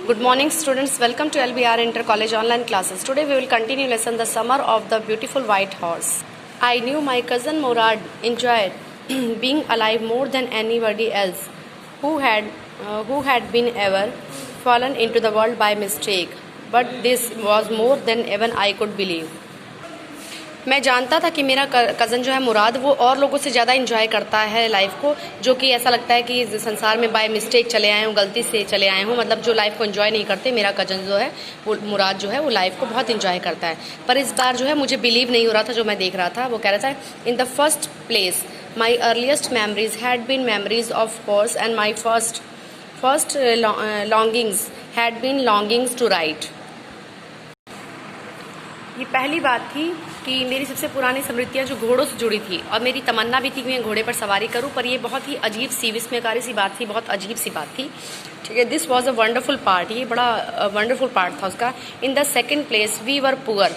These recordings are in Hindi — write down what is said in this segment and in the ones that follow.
Good morning students, welcome to LBR Inter College online classes. Today we will continue lesson The Summer of the Beautiful White Horse. I knew my cousin Murad enjoyed being alive more than anybody else who had been ever fallen into the world by mistake. But this was more than even I could believe. मैं जानता था कि मेरा कज़न जो है मुराद वो और लोगों से ज़्यादा इन्जॉय करता है लाइफ को, जो कि ऐसा लगता है कि संसार में बाय मिस्टेक चले आए हों, गलती से चले आए हों, मतलब जो लाइफ को इन्जॉय नहीं करते। मेरा कज़न जो है वो मुराद जो है वो लाइफ को बहुत इन्जॉय करता है। पर इस बार जो है मुझे बिलीव नहीं हो रहा था जो मैं देख रहा था। वो कह रहा था, in the first place my earliest memories had been memories of course and my first longings had been longings to write. ये पहली बात थी कि मेरी सबसे पुरानी स्मृतियाँ जो घोड़ों से जुड़ी थी, और मेरी तमन्ना भी थी कि मैं घोड़े पर सवारी करूं, पर ये बहुत ही अजीब सी विस्मयकारी सी बात थी, बहुत अजीब सी बात थी। ठीक है, this was a wonderful part, ये बड़ा वंडरफुल पार्ट था उसका। In the second place we were poor,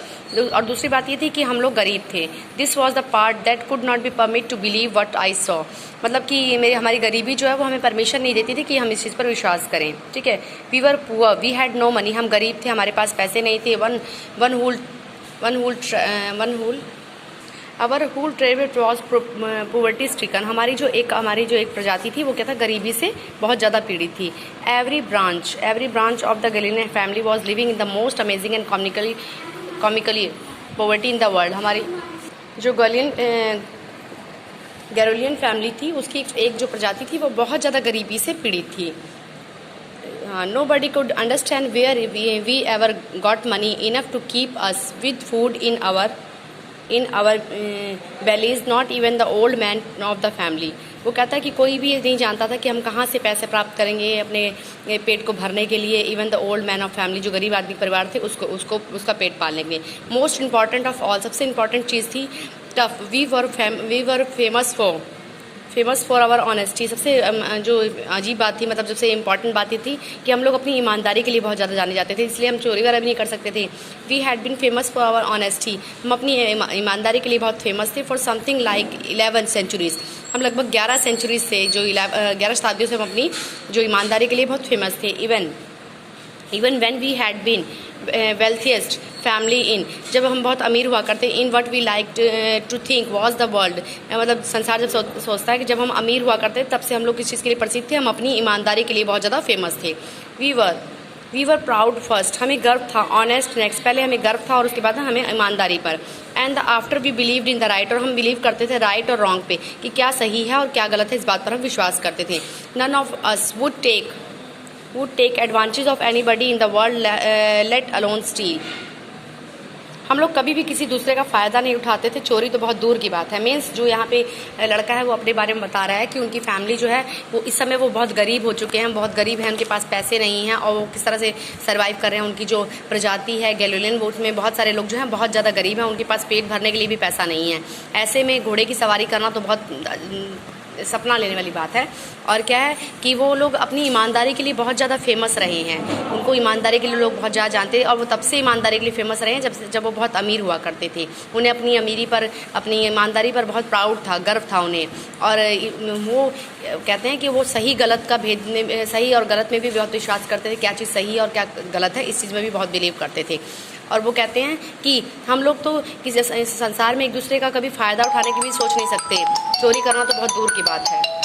और दूसरी बात ये थी कि हम लोग गरीब थे। This was the part that could not be permit to believe what I saw, मतलब कि हमारी गरीबी जो है वो हमें परमिशन नहीं देती थी कि हम इस चीज़ पर विश्वास करें। ठीक है, we were poor, we had no money, हम गरीब थे, हमारे पास पैसे नहीं थे। Our whole tribe was poverty stricken, हमारी जो एक प्रजाति थी वो क्या था, गरीबी से बहुत ज़्यादा पीड़ित थी। Every branch of the Galilean family was living in the most amazing and comically poverty in the world। हमारी जो गैरोलियन फैमिली थी उसकी एक जो प्रजाति थी वो बहुत ज़्यादा गरीबी से पीड़ित थी। Nobody could understand where we ever got money enough to keep us with food in our bellies, not even the old man of the family। वो कहता है कि कोई भी नहीं जानता था कि हम कहाँ से पैसे प्राप्त करेंगे अपने पेट को भरने के लिए। Even the old man of family, जो गरीब आदमी परिवार थे, उसका पेट पाल लेंगे। मोस्ट इम्पॉर्टेंट ऑफ ऑल, सबसे इम्पॉर्टेंट चीज़ थी tough. We were famous for our honesty. सबसे जो अजीब बात थी, मतलब सबसे इम्पॉर्टेंट बात ये थी कि हम लोग अपनी ईमानदारी के लिए बहुत ज़्यादा जाने जाते थे, इसलिए हम चोरी वगैरह भी नहीं कर सकते थे। We had been famous for our honesty, हम अपनी ईमानदारी के लिए बहुत फेमस थे। फॉर समथिंग लाइक 11 सेंचुरीज, हम लगभग 11 सेंचुरीज से, जो 11 शताब्दियों से हम अपनी जो ईमानदारी के लिए बहुत फेमस थे। Even when we had been wealthiest family in, जब हम बहुत अमीर हुआ करते, in what we like to think was the world, मतलब संसार जब सोचता है कि जब हम अमीर हुआ करते तब से हम लोग किस चीज़ के लिए प्रसिद्ध थे, हम अपनी ईमानदारी के लिए बहुत ज़्यादा फेमस थे। वी वर प्राउड फर्स्ट, हमें गर्व था। ऑनेस्ट नेक्स्ट, पहले हमें गर्व था और उसके बाद हमें ईमानदारी पर। And after we believed in the right, और हम बिलीव करते थे राइट और रॉन्ग पे, कि क्या सही है और क्या गलत है, इस बात पर हम विश्वास करते थे। None of us would take advantage of anybody in the world, let alone steal. हम लोग कभी भी किसी दूसरे का फ़ायदा नहीं उठाते थे, चोरी तो बहुत दूर की बात है। मीन्स जो यहाँ पे लड़का है वो अपने बारे में बता रहा है कि उनकी फैमिली जो है वो इस समय वो बहुत गरीब हो चुके हैं, बहुत गरीब हैं, उनके पास पैसे नहीं हैं, और वो किस तरह से सर्वाइव कर रहे हैं। उनकी जो प्रजाति है गैलोलियन, वो उसमें बहुत सारे लोग जो हैं बहुत ज़्यादा गरीब हैं, उनके पास पेट भरने के लिए भी पैसा नहीं है। ऐसे में घोड़े की सवारी करना तो बहुत सपना लेने वाली बात है। और क्या है कि वो लोग अपनी ईमानदारी के लिए बहुत ज़्यादा फेमस रहे हैं, उनको ईमानदारी के लिए लोग बहुत ज़्यादा जानते हैं, और वो तब से ईमानदारी के लिए फेमस रहे हैं जब वो बहुत अमीर हुआ करते थे। उन्हें अपनी अमीरी पर, अपनी ईमानदारी पर बहुत प्राउड था, गर्व था उन्हें। और वो कहते हैं कि वो सही गलत का सही और गलत में भी बहुत विश्वास करते थे, क्या चीज़ सही और क्या गलत है, इस चीज़ में भी बहुत बिलीव करते थे। और वो कहते हैं कि हम लोग तो किसी संसार में एक दूसरे का कभी फ़ायदा उठाने की भी सोच नहीं सकते, चोरी करना तो बहुत दूर की बात है।